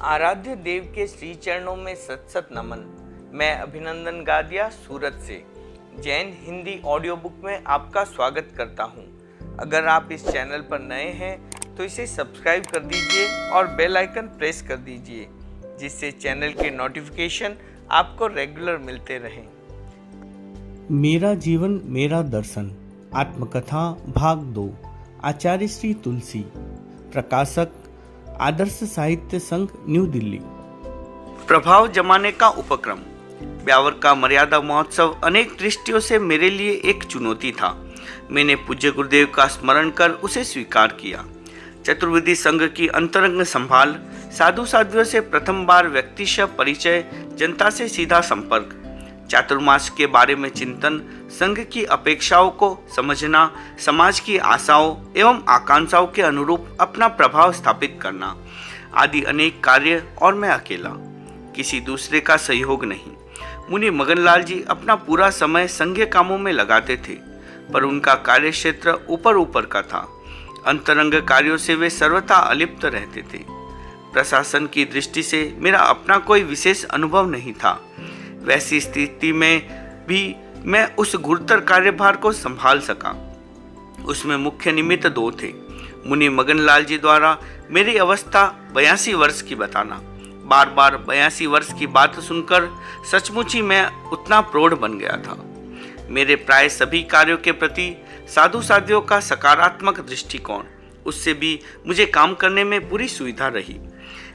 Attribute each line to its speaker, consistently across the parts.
Speaker 1: आराध्य देव के श्री चरणों में सत सत नमन। मैं अभिनंदन गादिया सूरत से जैन हिंदी ऑडियो बुक में आपका स्वागत करता हूं। अगर आप इस चैनल पर नए हैं तो इसे सब्सक्राइब कर दीजिए और बेल आइकन प्रेस कर दीजिए, जिससे चैनल के नोटिफिकेशन आपको रेगुलर मिलते रहें।
Speaker 2: मेरा जीवन मेरा दर्शन आत्मकथा भाग 2। आचार्य श्री तुलसी। प्रकाशक आदर्श साहित्य संघ, न्यू दिल्ली।
Speaker 1: प्रभाव जमाने का उपक्रम। ब्यावर का मर्यादा महोत्सव अनेक दृष्टियों से मेरे लिए एक चुनौती था। मैंने पूज्य गुरुदेव का स्मरण कर उसे स्वीकार किया। चतुर्विधि संघ की अंतरंग संभाल, साधु साध्वियों से प्रथम बार व्यक्तिशः परिचय, जनता से सीधा संपर्क, चातुर्मास के बारे में चिंतन, संघ की अपेक्षाओं को समझना, समाज की आशाओं एवं आकांक्षाओं के अनुरूप अपना प्रभाव स्थापित करना आदि अनेक कार्य, और मैं अकेला, किसी दूसरे का सहयोग नहीं। मुनि मगनलाल जी अपना पूरा समय संघीय कामों में लगाते थे, पर उनका कार्य क्षेत्र ऊपर ऊपर का था। अंतरंग कार्यों से वे सर्वथा अलिप्त रहते थे। प्रशासन की दृष्टि से मेरा अपना कोई विशेष अनुभव नहीं था। वैसी स्थिति में भी मैं उस गुरुतर कार्यभार को संभाल सका। उसमें मुख्य निमित्त 2 थे। मुनि मगनलाल जी द्वारा मेरी अवस्था 82 वर्ष की बताना। बार बार 82 वर्ष की बात सुनकर सचमुच ही मैं उतना प्रौढ़ बन गया था। मेरे प्राय सभी कार्यों के प्रति साधु साध्वियों का सकारात्मक दृष्टिकोण, उससे भी मुझे काम करने में पूरी सुविधा रही।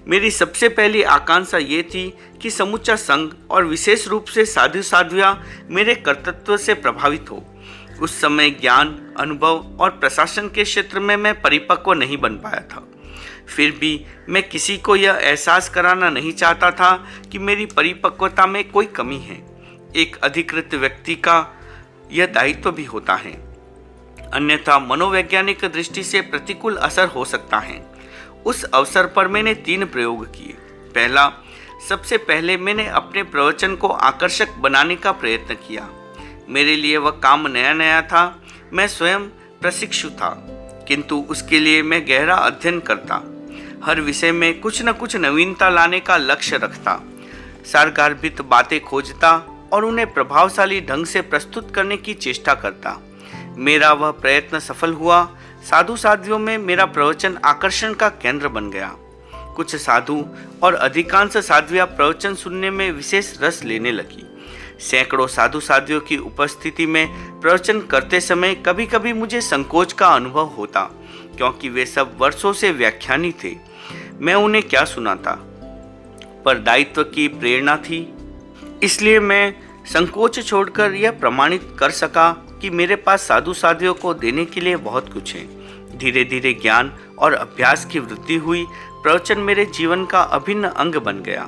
Speaker 1: मेरी सबसे पहली आकांक्षा ये थी कि समूचा संघ और विशेष रूप से साधु साध्वियाँ मेरे कर्तृत्व से प्रभावित हो। उस समय ज्ञान, अनुभव और प्रशासन के क्षेत्र में मैं परिपक्व नहीं बन पाया था। फिर भी मैं किसी को यह एहसास कराना नहीं चाहता था कि मेरी परिपक्वता में कोई कमी है। एक अधिकृत व्यक्ति का यह दायित्व भी होता है, अन्यथा मनोवैज्ञानिक दृष्टि से प्रतिकूल असर हो सकता है। उस अवसर पर मैंने 3 प्रयोग किए। पहला, सबसे पहले मैंने अपने प्रवचन को आकर्षक बनाने का प्रयत्न किया। मेरे लिए वह काम नया नया था। मैं स्वयं प्रशिक्षु था, किंतु उसके लिए मैं गहरा अध्ययन करता, हर विषय में कुछ न कुछ नवीनता लाने का लक्ष्य रखता, सारगार्भित बातें खोजता और उन्हें प्रभावशाली ढंग से प्रस्तुत करने की चेष्टा करता। मेरा वह प्रयत्न सफल हुआ। साधु साध्वियों में मेरा प्रवचन आकर्षण का केंद्र बन गया। कुछ साधु और अधिकांश साध्वियाँ प्रवचन सुनने में विशेष रस लेने लगी। सैकड़ों साधु साध्वियों की उपस्थिति में प्रवचन करते समय कभी कभी मुझे संकोच का अनुभव होता, क्योंकि वे सब वर्षों से व्याख्यानी थे। मैं उन्हें क्या सुनाता, पर दायित्व की प्रेरणा थी, इसलिए मैं संकोच छोड़कर यह प्रमाणित कर सका कि मेरे पास साधु साध्वियों को देने के लिए बहुत कुछ है। धीरे धीरे ज्ञान और अभ्यास की वृद्धि हुई। प्रवचन मेरे जीवन का अभिन्न अंग बन गया।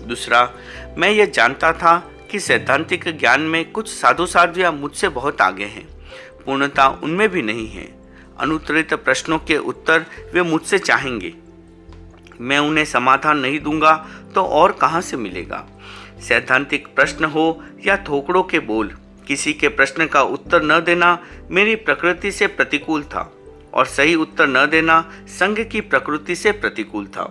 Speaker 1: दूसरा, मैं यह जानता था कि सैद्धांतिक ज्ञान में कुछ साधु साध्वियाँ मुझसे बहुत आगे हैं। पूर्णता उनमें भी नहीं है। अनुत्तरित प्रश्नों के उत्तर वे मुझसे चाहेंगे। मैं उन्हें समाधान नहीं दूंगा तो और कहाँ से मिलेगा। सैद्धांतिक प्रश्न हो या थोकड़ों के बोल, किसी के प्रश्न का उत्तर न देना मेरी प्रकृति से प्रतिकूल था, और सही उत्तर न देना संघ की प्रकृति से प्रतिकूल था।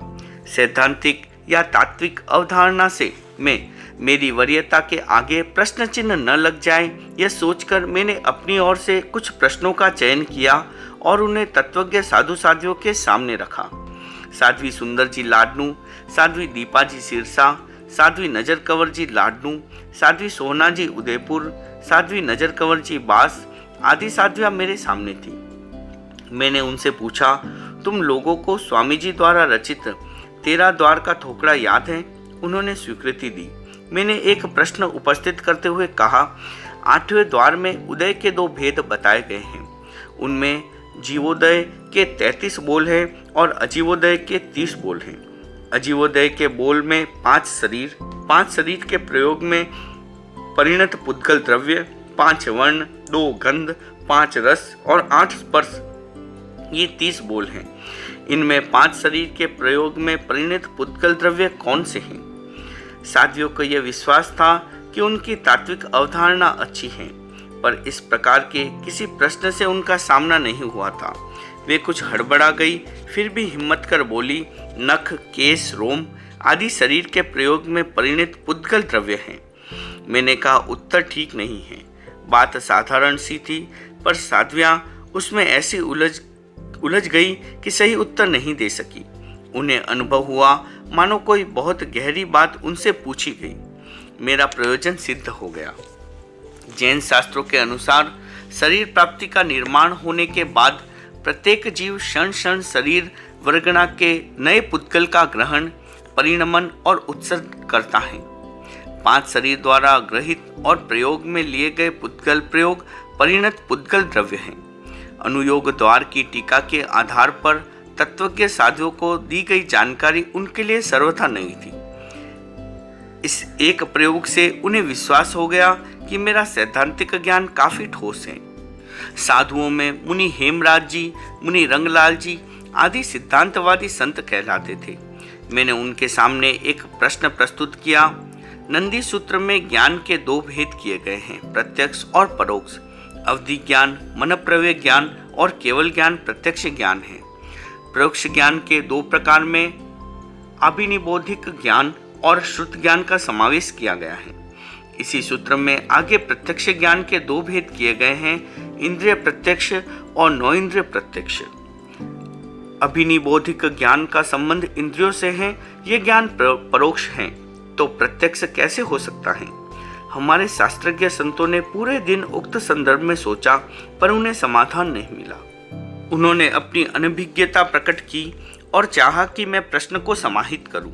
Speaker 1: सैद्धांतिक या तात्विक अवधारणा से मेरी वरीयता के आगे प्रश्न चिन्ह न लग जाए, यह सोचकर मैंने अपनी ओर से कुछ प्रश्नों का चयन किया और उन्हें तत्वज्ञ साधु साध्वियों के सामने रखा। साध्वी सुंदर जी लाडनू, साध्वी दीपा जी सिरसा, साध्वी नजर कंवर जी लाडनू, साध्वी सोहना जी उदयपुर, साध्वी नजर कंवर जी बास आदि साध्वियाँ मेरे सामने थी। मैंने उनसे पूछा, तुम लोगों को स्वामी जी द्वारा रचित 13 द्वार का थोकड़ा याद है? उन्होंने स्वीकृति दी। मैंने एक प्रश्न उपस्थित करते हुए कहा, 8वें द्वार में उदय के 2 भेद बताए गए हैं। उनमें जीवोदय के 33 बोल हैं और अजीवोदय के 30 बोल हैं। अजीवोदय के बोल में 5 शरीर, 5 शरीर के प्रयोग में परिणत पुद्गल द्रव्य, 5 वर्ण, 2 गंध, 5 रस और 8 स्पर्श, ये 30 बोल हैं। इनमें 5 शरीर के प्रयोग में परिणत पुद्गल द्रव्य कौन से हैं? साध्वियों को यह विश्वास था कि उनकी तात्विक अवधारणा अच्छी है, पर इस प्रकार के किसी प्रश्न से उनका सामना नहीं हुआ था। वे कुछ हड़बड़ा गई, फिर भी हिम्मत कर बोली, नख, केस, रोम आदि शरीर के प्रयोग में परिणत पुद्गल द्रव्य हैं। मैंने कहा उत्तर ठीक नहीं है। बात साधारण सी थी, पर साध्वियाँ उसमें ऐसी उलझ गई कि सही उत्तर नहीं दे सकी। उन्हें अनुभव हुआ मानो कोई बहुत गहरी बात उनसे पूछी गई। मेरा प्रयोजन सिद्ध हो गया। जैन शास्त्रों के अनुसार शरीर प्राप्ति का निर्माण होने के बाद प्रत्येक जीव क्षण क्षण शरीर वर्गणा के नए पुद्गल का ग्रहण, परिणमन और उत्सर्ग करता है। 5 शरीर द्वारा ग्रहित और प्रयोग में लिए गए पुद्गल प्रयोग परिणत पुद्गल द्रव्य हैं। अनुयोग द्वार की टीका के आधार पर तत्वज्ञ साधुओं को दी गई जानकारी उनके लिए सर्वथा नई थी। इस एक प्रयोग से उन्हें विश्वास हो गया कि मेरा सैद्धांतिक ज्ञान काफी ठोस है। साधुओं में मुनि हेमराज जी, मुनि रंगलाल जी आदि सिद्धांतवादी संत कहलाते थे। मैंने उनके सामने एक प्रश्न प्रस्तुत किया। नंदी सूत्र में ज्ञान के 2 भेद किए गए हैं, प्रत्यक्ष और परोक्ष। अवधि ज्ञान मनप्रव्य ज्ञान और केवल ज्ञान प्रत्यक्ष ज्ञान है। परोक्ष ज्ञान के 2 प्रकार में अभिनिबोधिक ज्ञान और श्रुत ज्ञान का समावेश किया गया है। इसी सूत्र में आगे प्रत्यक्ष ज्ञान के 2 भेद किए गए हैं, इंद्रिय प्रत्यक्ष और नौ इंद्रिय प्रत्यक्ष। अभिनिबोधिक ज्ञान का संबंध इंद्रियों से है, ये ज्ञान परोक्ष है, तो प्रत्यक्ष कैसे हो सकता है? हमारे शास्त्रज्ञ संतों ने पूरे दिन उक्त संदर्भ में सोचा, पर उन्हें समाधान नहीं मिला। उन्होंने अपनी अनभिज्ञता प्रकट की और चाहा कि मैं प्रश्न को समाहित करूं।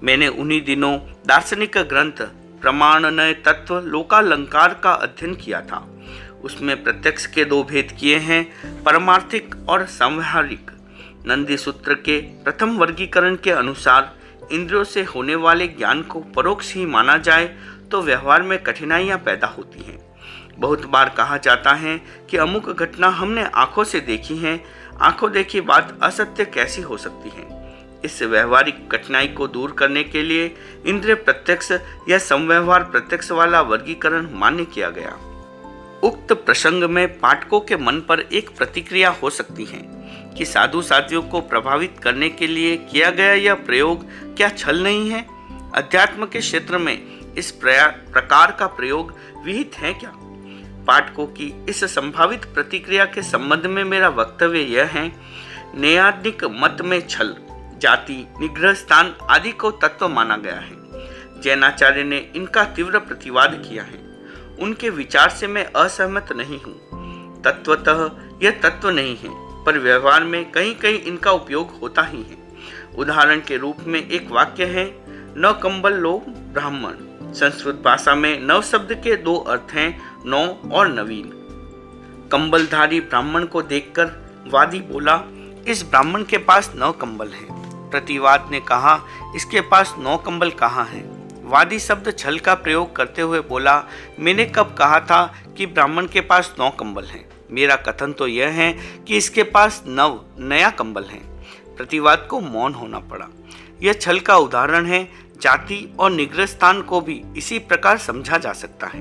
Speaker 1: मैंने उन्हीं दिनों दार्शनिक ग्रंथ प्रमाणनय तत्व लोकालंकार का अध्ययन किया था। उसमें प्रत्यक्ष के 2 भेद किए हैं, परमार्थिक और सांव्यावहारिक। नंदी सूत्र के प्रथम वर्गीकरण के अनुसार इंद्रियों से होने वाले ज्ञान को परोक्ष ही माना जाए तो व्यवहार में कठिनाइयां पैदा होती हैं। बहुत बार कहा जाता है कि अमुक घटना हमने आंखों से देखी है, आंखों देखी बात असत्य कैसी हो सकती है। इस व्यवहारिक कठिनाई को दूर करने के लिए इंद्रिय प्रत्यक्ष या समव्यवहार प्रत्यक्ष वाला वर्गीकरण मान्य किया गया। उक्त प्रसंग में पाठकों के मन पर एक प्रतिक्रिया हो सकती है कि साधु साधियों को प्रभावित करने के लिए किया गया यह प्रयोग क्या छल नहीं है? अध्यात्म के क्षेत्र में इस प्रकार का प्रयोग विहित है क्या? पाठकों की इस संभावित प्रतिक्रिया के संबंध में मेरा वक्तव्य यह है, नैयायिक मत में छल, जाति, निग्रह स्थान आदि को तत्व माना गया है। जैनाचार्य ने इनका तीव्र प्रतिवाद किया है। उनके विचार से मैं असहमत नहीं हूँ। तत्वतः यह तत्व नहीं है, पर व्यवहार में कहीं कहीं इनका उपयोग होता ही है। उदाहरण के रूप में एक वाक्य है, न कंबल लो ब्राह्मण। संस्कृत भाषा में नव शब्द के 2 अर्थ हैं, नौ और नवीन। कंबलधारी ब्राह्मण को देखकर वादी बोला, इस ब्राह्मण के पास 9 कंबल हैं। प्रतिवाद ने कहा, इसके पास 9 कंबल कहाँ हैं? वादी शब्द छल का प्रयोग करते हुए बोला, मैंने कब कहा था कि ब्राह्मण के पास 9 कंबल हैं? मेरा कथन तो यह है कि इसके पास 9 नया कंबल हैं। प्रतिवाद को मौन होना पड़ा। यह छल का उदाहरण है। जाति और निग्रह स्थान को भी इसी प्रकार समझा जा सकता है।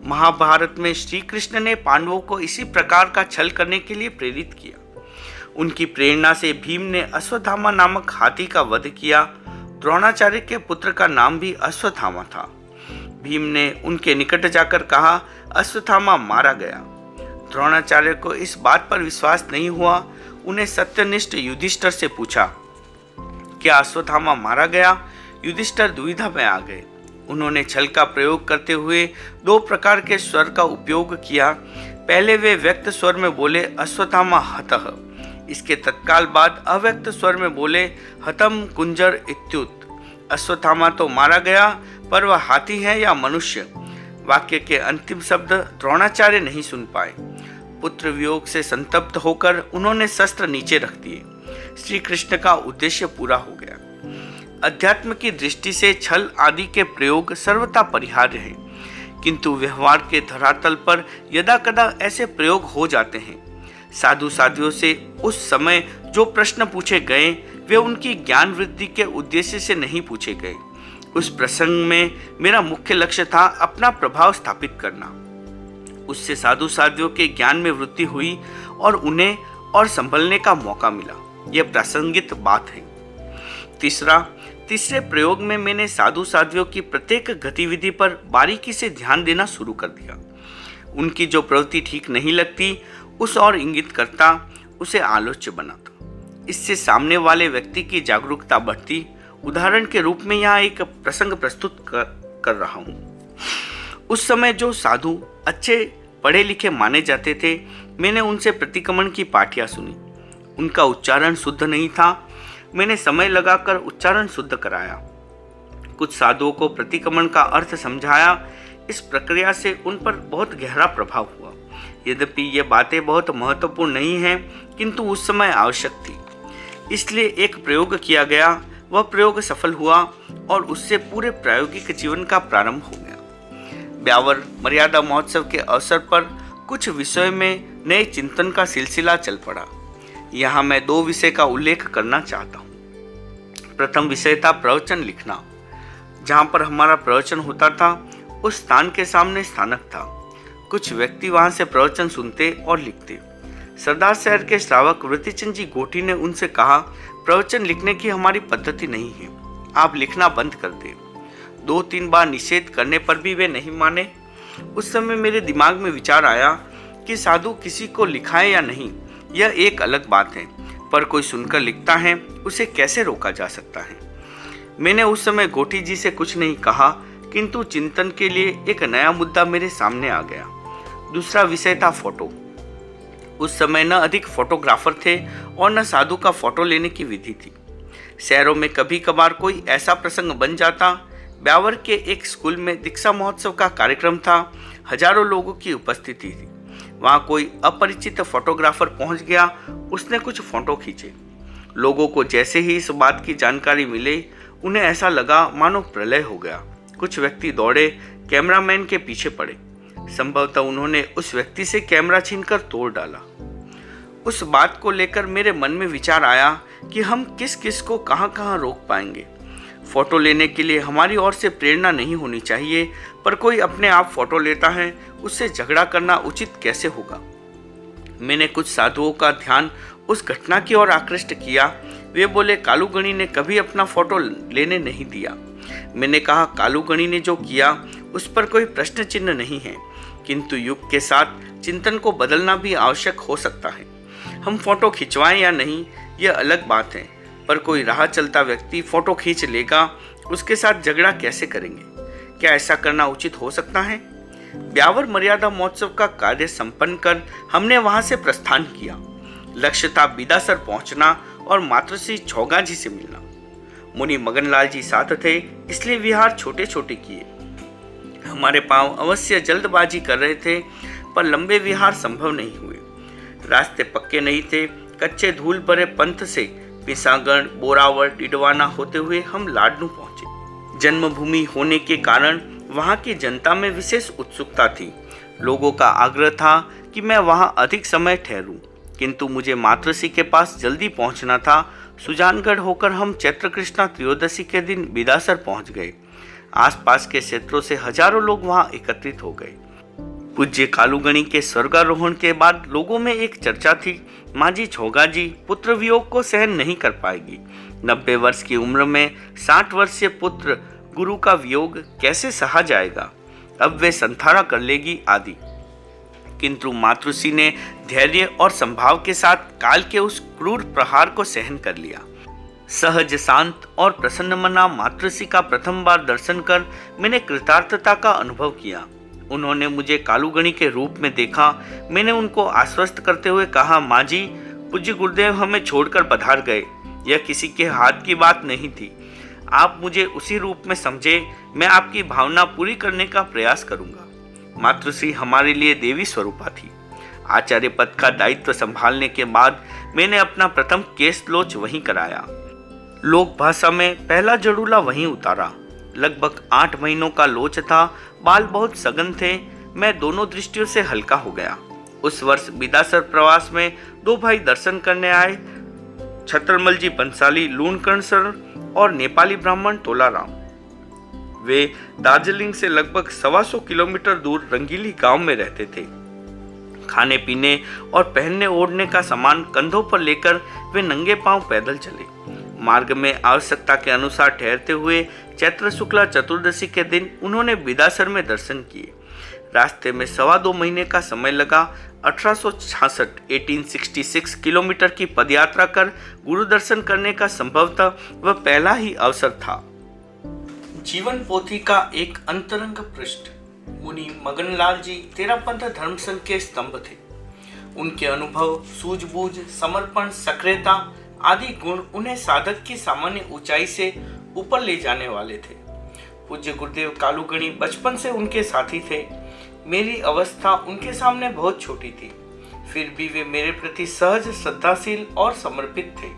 Speaker 1: महाभारत में श्री कृष्ण ने पांडवों को इसी प्रकार का छल करने के लिए प्रेरित किया। उनकी प्रेरणा से भीम ने अश्वत्थामा नामक हाथी का वध किया। द्रोणाचार्य के पुत्र का नाम भी अश्वत्थामा था। भीम ने उनके निकट जाकर कहा, अश्वत्थामा मारा गया। द्रोणाचार्य को इस बात पर विश्वास नहीं हुआ। उन्हें सत्यनिष्ठ युधिष्ठिर से पूछा, क्या अश्वत्थामा मारा गया? युधिष्ठिर दुविधा में आ गए। उन्होंने छल का प्रयोग करते हुए 2 प्रकार के स्वर का उपयोग किया। पहले वे व्यक्त स्वर में बोले, अश्वत्थामा हतः। इसके तत्काल बाद अव्यक्त स्वर में बोले, हतम कुंजर इत्युत। अश्वत्थामा तो मारा गया, पर वह हाथी है या मनुष्य? वाक्य के अंतिम शब्द द्रोणाचार्य नहीं सुन पाए। पुत्र वियोग से संतप्त होकर उन्होंने शस्त्र नीचे रख दिए। श्री कृष्ण का उद्देश्य पूरा हो गया। अध्यात्म की दृष्टि से छल आदि के प्रयोग सर्वथा परिहार्य हैं, किंतु व्यवहार के धरातल पर यदाकदा ऐसे प्रयोग हो जाते हैं। साधु साधियों से उस समय जो प्रश्न पूछे गए वे उनकी ज्ञान वृद्धि के उद्देश्य से नहीं पूछे गए। उस प्रसंग में मेरा मुख्य लक्ष्य था अपना प्रभाव स्थापित करना। उससे साधु साधियों के ज्ञान में वृद्धि हुई और उन्हें और संभलने का मौका मिला। यह प्रासंगिक बात है। तीसरा, तीसरे प्रयोग में मैंने साधु साध्वियों की प्रत्येक गतिविधि पर बारीकी से ध्यान देना शुरू कर दिया। उनकी जो प्रवृत्ति ठीक नहीं लगती उस और इंगित करता, उसे आलोच्य बनाता। इससे सामने वाले व्यक्ति की जागरूकता बढ़ती। उदाहरण के रूप में यहाँ एक प्रसंग प्रस्तुत कर रहा हूँ। उस समय जो साधु अच्छे पढ़े लिखे माने जाते थे, मैंने उनसे प्रतिक्रमण की पाठियाँ सुनी। उनका उच्चारण शुद्ध नहीं था। मैंने समय लगाकर उच्चारण शुद्ध कराया। कुछ साधुओं को प्रतिक्रमण का अर्थ समझाया। इस प्रक्रिया से उन पर बहुत गहरा प्रभाव हुआ। यद्यपि ये बातें बहुत महत्वपूर्ण नहीं हैं, किंतु उस समय आवश्यक थी, इसलिए एक प्रयोग किया गया। वह प्रयोग सफल हुआ और उससे पूरे प्रायोगिक जीवन का प्रारंभ हो गया। ब्यावर मर्यादा महोत्सव के अवसर पर कुछ विषयों में नए चिंतन का सिलसिला चल पड़ा। यहाँ मैं 2 विषय का उल्लेख करना चाहता हूँ। प्रथम विषय था प्रवचन लिखना। जहाँ पर हमारा प्रवचन होता था उस स्थान के सामने स्थानक था। कुछ व्यक्ति वहाँ से प्रवचन सुनते और लिखते। सरदार शहर के श्रावक वृत्तिचंद जी गोठी ने उनसे कहा, प्रवचन लिखने की हमारी पद्धति नहीं है, आप लिखना बंद कर दें। 2-3 बार निषेध करने पर भी वे नहीं माने। उस समय मेरे दिमाग में विचार आया कि साधु किसी को लिखाए या नहीं, यह एक अलग बात है, पर कोई सुनकर लिखता है, उसे कैसे रोका जा सकता है। मैंने उस समय गोठी जी से कुछ नहीं कहा, किंतु चिंतन के लिए एक नया मुद्दा मेरे सामने आ गया। दूसरा विषय था फोटो। उस समय न अधिक फोटोग्राफर थे और न साधु का फोटो लेने की विधि थी। शहरों में कभी कभार कोई ऐसा प्रसंग बन जाता। ब्यावर के एक स्कूल में दीक्षा महोत्सव का कार्यक्रम था। हजारों लोगों की उपस्थिति थी। वहाँ कोई अपरिचित फोटोग्राफर पहुँच गया। उसने कुछ फोटो खींचे। लोगों को जैसे ही इस बात की जानकारी मिली, उन्हें ऐसा लगा मानो प्रलय हो गया। कुछ व्यक्ति दौड़े, कैमरामैन के पीछे पड़े। संभवतः उन्होंने उस व्यक्ति से कैमरा छीनकर तोड़ डाला। उस बात को लेकर मेरे मन में विचार आया कि हम किस किस को कहाँ कहाँ रोक पाएंगे। फोटो लेने के लिए हमारी ओर से प्रेरणा नहीं होनी चाहिए, पर कोई अपने आप फोटो लेता है, उससे झगड़ा करना उचित कैसे होगा। मैंने कुछ साधुओं का ध्यान उस घटना की ओर आकृष्ट किया। वे बोले, कालूगणी ने कभी अपना फोटो लेने नहीं दिया। मैंने कहा, कालूगणी ने जो किया उस पर कोई प्रश्न चिन्ह नहीं है, किंतु युग के साथ चिंतन को बदलना भी आवश्यक हो सकता है। हम फोटो खिंचवाएं या नहीं, यह अलग बात है, पर कोई राह चलता व्यक्ति फोटो खींच लेगा, उसके साथ झगड़ा कैसे करेंगे? क्या ऐसा करना उचित हो सकता है? ब्यावर मर्यादा महोत्सव का कार्य संपन्न कर हमने वहां से प्रस्थान किया। लक्ष्य था बिदासर पहुंचना और मातृश्री छौगा जी से मिलना। मुनि मगनलाल जी साथ थे, इसलिए विहार छोटे छोटे किए। हमारे पांव अवश्य जल्दबाजी कर रहे थे, पर लंबे विहार संभव नहीं हुए। रास्ते पक्के नहीं थे। कच्चे धूल भरे पंथ से पिसागढ़, बोरावड़, डिडवाना होते हुए हम लाडनू पहुंचे। जन्मभूमि होने के कारण वहां की जनता में विशेष उत्सुकता थी। लोगों का आग्रह था कि मैं वहां अधिक समय ठहरूं, किंतु मुझे मातृश्री के पास जल्दी पहुंचना था। सुजानगढ़ होकर हम चैत्र कृष्णा त्रयोदशी के दिन बिदासर पहुंच गए। आसपास के क्षेत्रों से हजारों लोग वहां एकत्रित हो गए। पूज्य कालूगणी के स्वर्गारोहण के बाद लोगों में एक चर्चा थी, माजी छौगा जी पुत्र वियोग को सहन नहीं कर पाएगी। 90 वर्ष की उम्र में 60 वर्षीय पुत्र गुरु का वियोग कैसे सहा जाएगा? अब वे संथारा कर लेगी आदि। किंतु मातृश्री ने धैर्य और संभाव के साथ काल के उस क्रूर प्रहार को सहन कर लिया। सहज, शांत और प्रसन्नमना मातृश्री का प्रथम बार दर्शन कर मैंने कृतार्थता का अनुभव किया। उन्होंने मुझे कालूगणी के रूप में देखा। मैंने उनको आश्वस्त करते हुए कहा, माँ जी, पूज्य गुरुदेव हमें छोड़कर पधार गए। यह किसी के हाथ की बात नहीं थी। आप मुझे उसी रूप में समझे, मैं आपकी भावना पूरी करने का प्रयास करूंगा। मातृश्री हमारे लिए देवी स्वरूपा थी। आचार्य पद का दायित्व संभालने के बाद मैंने अपना प्रथम केस लोच वहीं कराया। लोक भाषा में पहला जड़ूला वहीं उतारा। लगभग 8 महीनों का लोच था। बाल बहुत सघन थे। मैं दोनों दृष्टियों से हल्का हो गया। उस वर्ष बिदासर प्रवास में 2 भाई दर्शन करने आए, छत्रमल जी बंसाली लूणकर्ण सर और नेपाली ब्राह्मण तोलाराम। वे दार्जिलिंग से लगभग 125 किलोमीटर दूर रंगीली गांव में रहते थे। खाने पीने और पहनने ओढ़ने का सामान कंधों पर लेकर वे नंगे पांव पैदल चले। मार्ग में आवश्यकता के अनुसार ठहरते हुए चैत्र शुक्ला चतुर्दशी के दिन उन्होंने बिदासर में दर्शन किए। रास्ते में 2.25 महीने का समय लगा। 1866 किलोमीटर की पदयात्रा कर गुरु दर्शन करने का संभवतः वह पहला ही अवसर था। जीवन पोथी का एक अंतरंग पृष्ठ। मुनि मगनलाल जी तेरापंथ धर्म संघ के स्तंभ थे। उनके अनुभव, सूझबूझ, समर्पण, सक्रियता आदि गुण उन्हें साधक की सामान्य ऊंचाई से ऊपर ले जाने वाले थे। पूज्य गुरुदेव कालूगणी बचपन से उनके साथी थे। मेरी अवस्था उनके सामने बहुत छोटी थी, फिर भी वे मेरे प्रति सहज, श्रद्धाशील और समर्पित थे।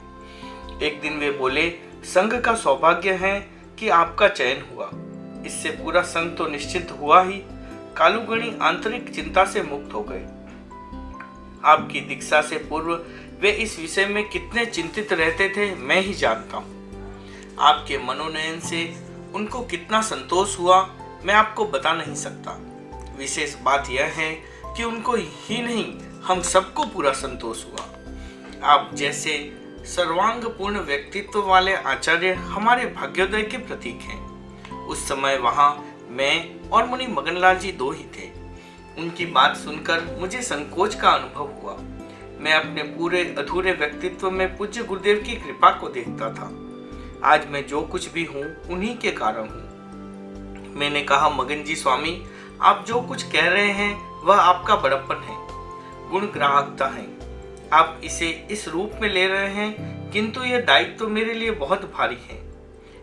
Speaker 1: एक दिन वे बोले, संघ का सौभाग्य है कि आपका चयन हुआ। इससे पूरा संघ तो निश्चित हुआ ही। कालूगणी आंतरिक चिंता से मुक्त हो गए। आपकी दीक्षा से पूर्व वे इस विषय में कितने चिंतित रहते थे मैं ही जानता हूँ। आपके मनोनयन से उनको कितना संतोष हुआ मैं आपको बता नहीं सकता। विशेष बात यह है कि उनको ही नहीं, हम सबको पूरा संतोष हुआ। आप जैसे सर्वांगपूर्ण व्यक्तित्व वाले आचार्य हमारे भाग्योदय के प्रतीक हैं। उस समय वहाँ मैं और मुनि मगनलाल जी दो ही थे। उनकी बात सुनकर मुझे संकोच का अनुभव हुआ। मैं अपने पूरे अधूरे व्यक्तित्व में पूज्य गुरुदेव की कृपा को देखता था। आज मैं जो कुछ भी हूँ उन्हीं के कारण हूँ। मैंने कहा, मगन जी स्वामी, आप जो कुछ कह रहे हैं वह आपका बड़प्पन है, गुण ग्राहकता है। आप इसे इस रूप में ले रहे हैं, किंतु यह दायित्व तो मेरे लिए बहुत भारी है।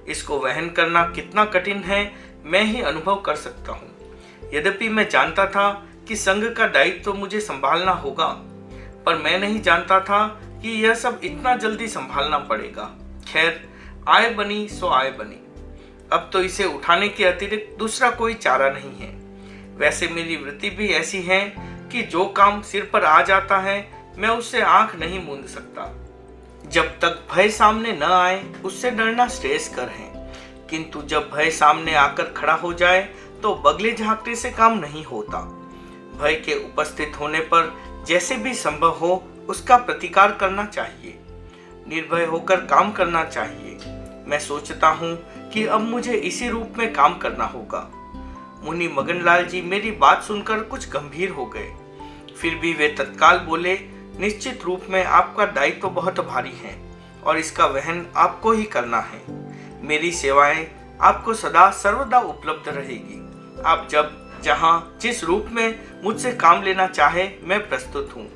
Speaker 1: इसको वहन करना कितना कठिन है मैं ही अनुभव कर सकता हूँ। यद्यपि मैं जानता था कि संघ का दायित्व तो मुझे संभालना होगा, पर मैं नहीं जानता था कि यह सब इतना जल्दी संभालना पड़ेगा। खैर, आय बनी सो आय बनी। अब तो इसे उठाने के अतिरिक्त दूसरा कोई चारा नहीं है। वैसे मेरी वृत्ति भी ऐसी है कि जो काम सिर पर आ जाता है मैं उससे आंख नहीं मूंद सकता। जब तक भय सामने न आए उससे डरना श्रेयस्कर है, किंतु जब भय सामने आकर खड़ा हो जाए तो बगले झांकने से काम नहीं होता। भय के उपस्थित होने पर जैसे भी संभव हो उसका प्रतिकार करना चाहिए, निर्भय होकर काम करना चाहिए। मैं सोचता हूँ कि अब मुझे इसी रूप में काम करना होगा। मुनि मगनलाल जी मेरी बात सुनकर कुछ गंभीर हो गए, फिर भी वे तत्काल बोले, निश्चित रूप में आपका दायित्व तो बहुत भारी है और इसका वहन आपको ही करना है। मेरी सेवाएं आपको सदा सर्वदा उपलब्ध रहेगी। आप जब जहां जिस रूप में मुझसे काम लेना चाहे मैं प्रस्तुत हूँ।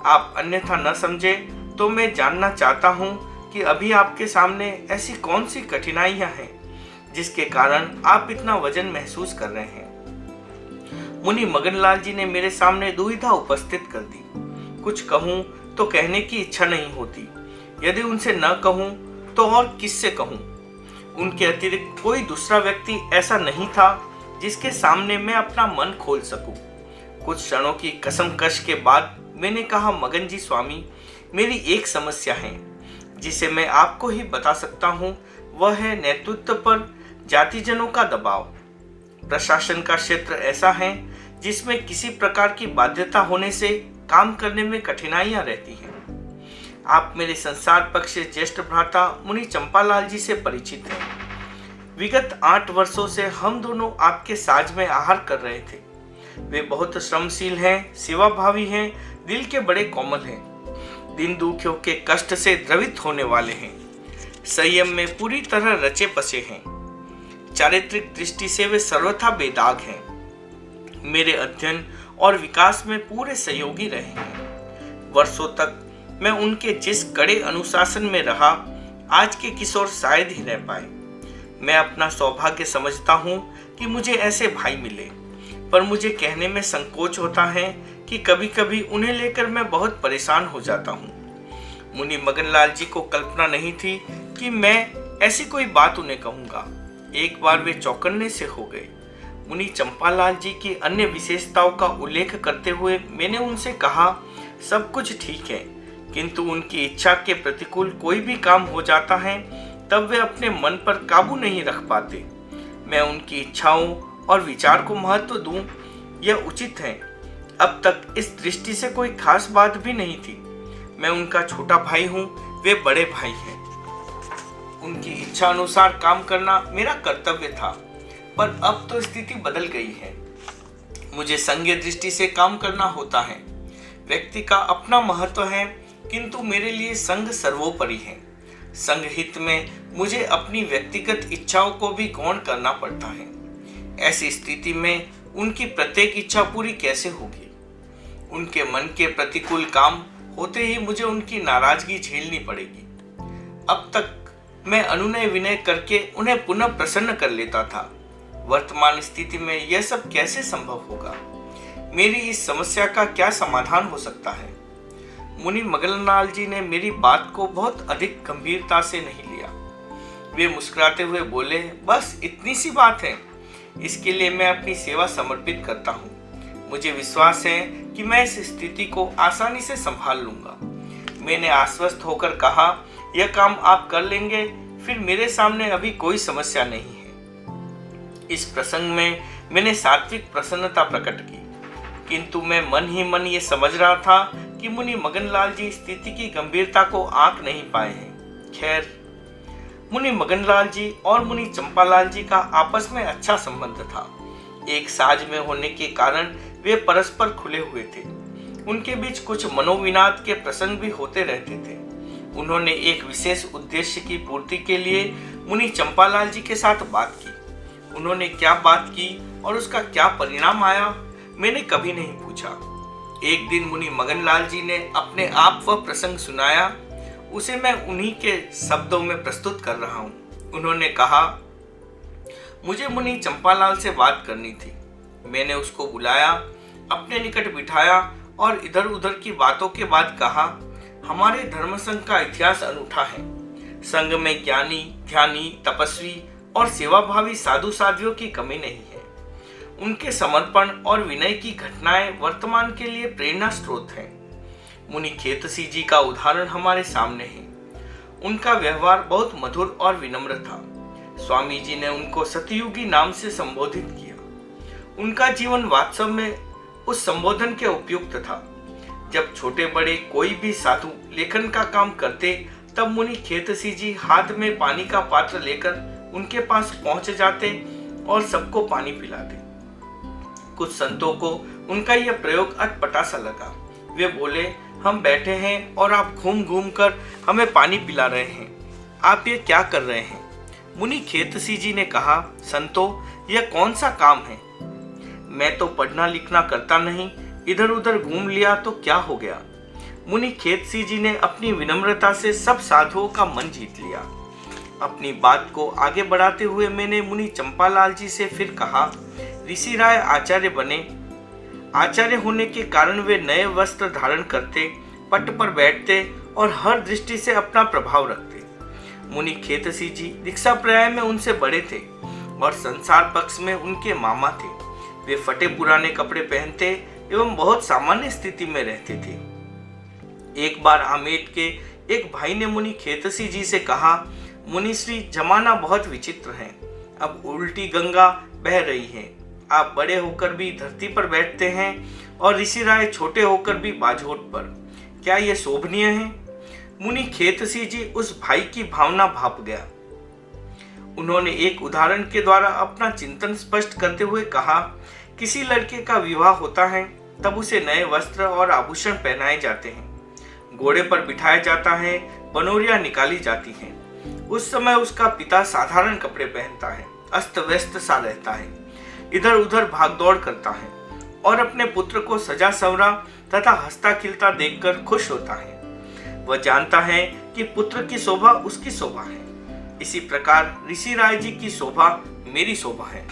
Speaker 1: आप अन्यथा न समझे तो मैं जानना चाहता हूँ कि अभी आपके सामने ऐसी कौन सी कठिनाइयां हैं जिसके कारण आप इतना वजन महसूस कर रहे हैं। मुनि मगनलाल जी ने मेरे सामने दुविधा उपस्थित कर दी। कुछ कहूँ तो कहने की इच्छा नहीं होती, यदि उनसे न कहूँ तो और किससे कहूँ। उनके अतिरिक्त कोई दूसरा व्यक्ति ऐसा नहीं था जिसके सामने मैं अपना मन खोल सकूं। कुछ क्षणों की कसमकश के बाद मैंने कहा, मगन जी स्वामी, मेरी एक समस्या है जिसे मैं आपको ही बता सकता हूँ। वह है नेतृत्व पर जातिजनों का दबाव। प्रशासन का क्षेत्र ऐसा है जिसमें किसी प्रकार की बाध्यता होने से काम करने में कठिनाइयां रहती हैं। आप मेरे संसार पक्ष से ज्येष्ठ भ्राता मुनि चंपालाल जी से परिचित हैं। विगत 8 वर्षों से हम दोनों आपके साज में आहार कर रहे थे। वे बहुत श्रमशील हैं, सेवाभावी हैं, दिल के बड़े कोमल हैं, दिन दुखियों के कष्ट से द्रवित होने वाले हैं, संयम में पूरी तरह रचे बसे हैं, चारित्रिक दृष्टि से वे सर्वथा बेदाग हैं, मेरे अध्ययन और विकास में पूरे सहयोगी रहे हैं। वर्षों तक मैं उनके जिस कड़े अनुशासन में रहा, आज के किशोर शायद ही रह पाए। मैं अपना सौभाग्य समझता हूँ कि मुझे ऐसे भाई मिले, पर मुझे कहने में संकोच होता है कि कभी कभी उन्हें लेकर मैं बहुत परेशान हो जाता हूँ। मुनि मगनलाल जी को कल्पना नहीं थी कि मैं ऐसी कोई बात उन्हें कहूँगा। एक बार वे चौंकने से हो गए। मुनि चंपालाल जी की अन्य विशेषताओं का उल्लेख करते हुए मैंने उनसे कहा, सब कुछ ठीक है, किंतु उनकी इच्छा के प्रतिकूल कोई भी काम हो जाता है तब वे अपने मन पर काबू नहीं रख पाते। मैं उनकी इच्छाओं और विचार को महत्व दूं, यह उचित है। अब तक इस दृष्टि से कोई खास बात भी नहीं थी। मैं उनका छोटा भाई हूं, वे बड़े भाई हैं। उनकी इच्छा अनुसार काम करना मेरा कर्तव्य था, पर अब तो स्थिति बदल गई है। मुझे संघीय दृष्टि से काम करना होता है। व्यक्ति का अपना महत्व है, किंतु मेरे लिए संघ सर्वोपरि है। संघ हित में मुझे अपनी व्यक्तिगत इच्छाओं को भी गौण करना पड़ता है। ऐसी स्थिति में उनकी प्रत्येक इच्छा पूरी कैसे होगी? उनके मन के प्रतिकूल काम होते ही मुझे उनकी नाराजगी झेलनी पड़ेगी। अब तक मैं अनुनय विनय करके उन्हें पुनः प्रसन्न कर लेता था। वर्तमान स्थिति में यह सब कैसे संभव होगा? मेरी इस समस्या का क्या समाधान हो सकता है? मुनि मगनलाल जी ने मेरी बात को बहुत अधिक गंभीरता से नहीं लिया। वे मुस्कुराते हुए बोले, बस इतनी सी बात है, इसके लिए मैं अपनी सेवा समर्पित करता हूँ। मुझे विश्वास है कि मैं इस स्थिति को आसानी से संभाल लूंगा। मैंने आश्वस्त होकर कहा, यह काम आप कर लेंगे, फिर मेरे सामने अभी कोई समस्या नहीं है। इस प्रसंग में मैंने सात्विक प्रसन्नता प्रकट की, किंतु मैं मन ही मन ये समझ रहा था कि मुनि मगनलाल जी स्थिति की गंभीरता को आंक नहीं पाए हैं। खैर, मुनि मगनलाल जी और मुनि चंपालाल जी का आपस में अच्छा संबंध था। एक साज में होने के कारण वे परस्पर खुले हुए थे। उनके बीच कुछ मनोविनाद के प्रसंग भी होते रहते थे। उन्होंने एक विशेष उद्देश्य की पूर्ति के लिए मुनि चंपालाल जी के साथ बात की। उन्होंने क्या बात की और उसका क्या परिणाम आया, मैंने कभी नहीं पूछा। एक दिन मुनि मगनलाल जी ने अपने आप वह प्रसंग सुनाया, उसे मैं उन्हीं के शब्दों में प्रस्तुत कर रहा हूँ। उन्होंने कहा, मुझे मुनि चंपालाल से बात करनी थी। मैंने उसको बुलाया, अपने निकट बिठाया और इधर उधर की बातों के बाद कहा, हमारे धर्म संघ का इतिहास अनूठा है। संघ में ज्ञानी, ध्यानी, तपस्वी और सेवाभावी साधु साध्वियों की कमी नहीं है। उनके समर्पण और विनय की घटनाएं वर्तमान के लिए प्रेरणा स्रोत हैं। मुनि खेतसी जी का उदाहरण हमारे सामने है। उनका व्यवहार बहुत मधुर और विनम्र था। स्वामी जी ने उनको सतयुगी नाम से संबोधित किया। उनका जीवन वास्तव में उस संबोधन के उपयुक्त था। जब छोटे बड़े कोई भी साधु लेखन का काम करते, तब मुनि खेतसी जी हाथ में पानी का पात्र लेकर उनके पास पहुंच जाते और सबको पानी पिलाते। कुछ संतों को उनका यह प्रयोग अटपटा सा लगा। वे बोले, हम बैठे हैं और आप घूम घूम कर हमें पानी पिला रहे हैं, आप ये क्या कर रहे हैं? मुनि खेतसी जी ने कहा, संतो, यह कौन सा काम है? मैं तो पढ़ना लिखना करता नहीं, इधर उधर घूम लिया तो क्या हो गया? मुनि खेतसी जी ने अपनी विनम्रता से सब साधुओं का मन जीत लिया। अपनी बात को आगे बढ़ाते हुए मैंने मुनि चंपालाल जी से फिर कहा, ऋषि राय आचार्य बने। आचार्य होने के कारण वे नए वस्त्र धारण करते, पट पर बैठते और हर दृष्टि से अपना प्रभाव रखते। मुनि खेतसी जी दीक्षा पर्याय में उनसे बड़े थे और संसार पक्ष में उनके मामा थे। वे फटे पुराने कपड़े पहनते एवं बहुत सामान्य स्थिति में रहते थे। एक बार आमेट के एक भाई ने मुनि खेतसी जी से कहा, मुनिश्री, जमाना बहुत विचित्र है। अब उल्टी गंगा बह रही है। आप बड़े होकर भी धरती पर बैठते हैं और ऋषि राय छोटे होकर भी बाजोट पर। क्या यह शोभनीय है? मुनि खेतसी जी उस भाई की भावना भाप गया। उन्होंने एक उदाहरण के द्वारा अपना चिंतन स्पष्ट करते हुए कहा, किसी लड़के का विवाह होता है, तब उसे नए वस्त्र और आभूषण पहनाए जाते हैं, घोड़े पर बिठाया जाता है, बनोरियां निकाली जाती हैं। उस समय उसका पिता साधारण कपड़े पहनता है, अस्त व्यस्त सा रहता है, इधर उधर भागदौड़ करता है और अपने पुत्र को सजा संवरा तथा हंसता खिलता देखकर खुश होता है। वह जानता है कि पुत्र की शोभा उसकी शोभा है। इसी प्रकार ऋषि राय जी की शोभा मेरी शोभा है।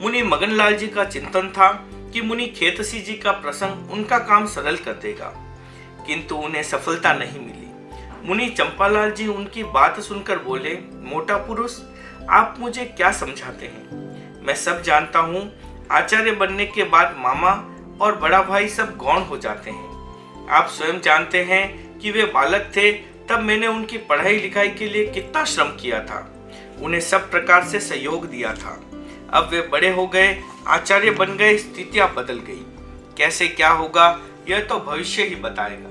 Speaker 1: मुनि मगनलाल जी का चिंतन था कि मुनि खेतसी जी का प्रसंग उनका काम सरल कर देगा, किंतु उन्हें सफलता नहीं मिली। मुनि चंपालाल जी उनकी बात सुनकर बोले, मोटा पुरुष, आप मुझे क्या समझाते हैं? मैं सब जानता हूँ। आचार्य बनने के बाद मामा और बड़ा भाई सब गौण हो जाते हैं। आप स्वयं जानते हैं कि वे बालक थे तब मैंने उनकी पढ़ाई लिखाई के लिए कितना श्रम किया था, उन्हें सब प्रकार से सहयोग दिया था। अब वे बड़े हो गए, आचार्य बन गए, स्थितियां बदल गई। कैसे क्या होगा यह तो भविष्य ही बताएगा।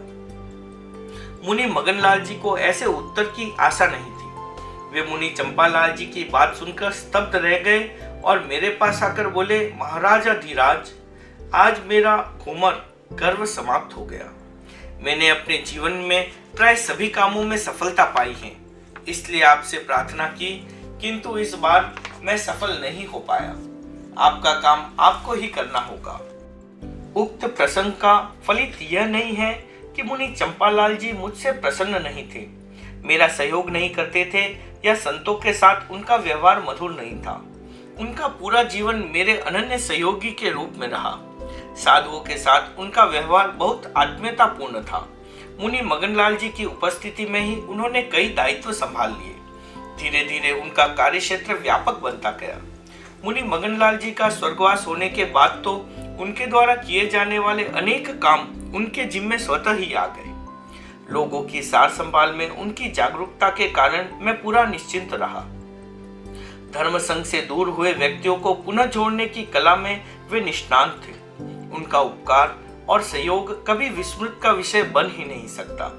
Speaker 1: मुनि मगनलाल जी को ऐसे उत्तर की आशा नहीं थी। वे मुनि चंपालाल जी की बात सुनकर स्तब्ध रह गए और मेरे पास आकर बोले, महाराज अधिराज, आज मेरा घूमर गर्व समाप्त हो गया। मैंने अपने जीवन में प्राय सभी कामों में सफलता पाई है, इसलिए आपसे प्रार्थना की, किंतु इस बार मैं सफल नहीं हो पाया। आपका काम आपको ही करना होगा। उक्त प्रसंग का फलित यह नहीं है कि मुनि चंपालाल जी मुझसे प्रसन्न नहीं थे, मेरा सहयोग नहीं करते थे या संतों के साथ उनका व्यवहार मधुर नहीं था। उनका पूरा जीवन मेरे अनन्य सहयोगी के रूप में रहा। साधुओं के साथ उनका व्यवहार बहुत आत्मीयतापूर्ण था। मुनि मगनलाल जी की उपस्थिति में ही उन्होंने कई दायित्व संभाल लिए। धीरे धीरे उनका कार्यक्षेत्र व्यापक बनता गया। मुनि मगनलाल जी का स्वर्गवास होने के बाद तो उनके द्वारा किए जाने वाले अनेक काम उनके जिम्मे स्वतः ही आ गए। लोगों की सार संभाल में उनकी जागरूकता के कारण मैं पूरा निश्चिंत रहा। धर्म संघ से दूर हुए व्यक्तियों को पुनः जोड़ने की कला में वे निष्णात थे। उनका उपकार और सहयोग कभी विस्मृत का विषय बन ही नहीं सकता।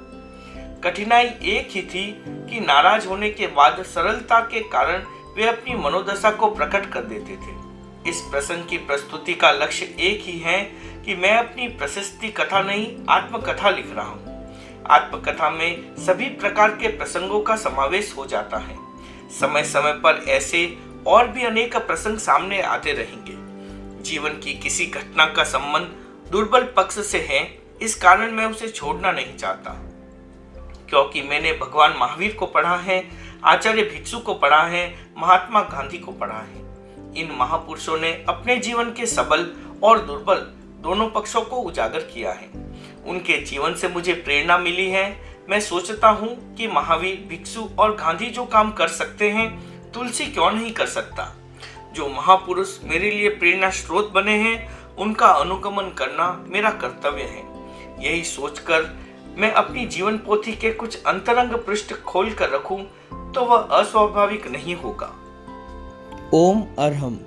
Speaker 1: कठिनाई एक ही थी कि नाराज होने के बाद सरलता के कारण वे अपनी मनोदशा को प्रकट कर देते थे। इस प्रसंग की प्रस्तुति का लक्ष्य एक ही है कि मैं अपनी प्रशस्ति कथा नहीं, आत्मकथा लिख रहा हूँ। आत्मकथा में सभी प्रकार के प्रसंगों का समावेश हो जाता है। समय समय पर ऐसे और भी अनेक प्रसंग सामने आते रहेंगे। जीवन की किसी घटना का संबंध दुर्बल पक्ष से है, इस कारण मैं उसे छोड़ना नहीं चाहता। क्योंकि मैंने भगवान महावीर को पढ़ा है, आचार्य भिक्षु को पढ़ा है, महात्मा गांधी को पढ़ा है। इन महापुरुषों ने अपने जीवन के सबल और दुर्बल दोनों पक्षों को उजागर किया है। उनके जीवन से मुझे प्रेरणा मिली है। मैं सोचता हूँ कि महावीर, भिक्षु और गांधी जो काम कर सकते हैं, तुलसी क्यों नहीं कर सकता। जो महापुरुष मेरे लिए प्रेरणा स्रोत बने हैं, उनका अनुगमन करना मेरा कर्तव्य है। यही सोचकर मैं अपनी जीवन पोथी के कुछ अंतरंग पृष्ठ खोल कर रखूं तो वह अस्वाभाविक नहीं होगा।
Speaker 2: ओम अरहम।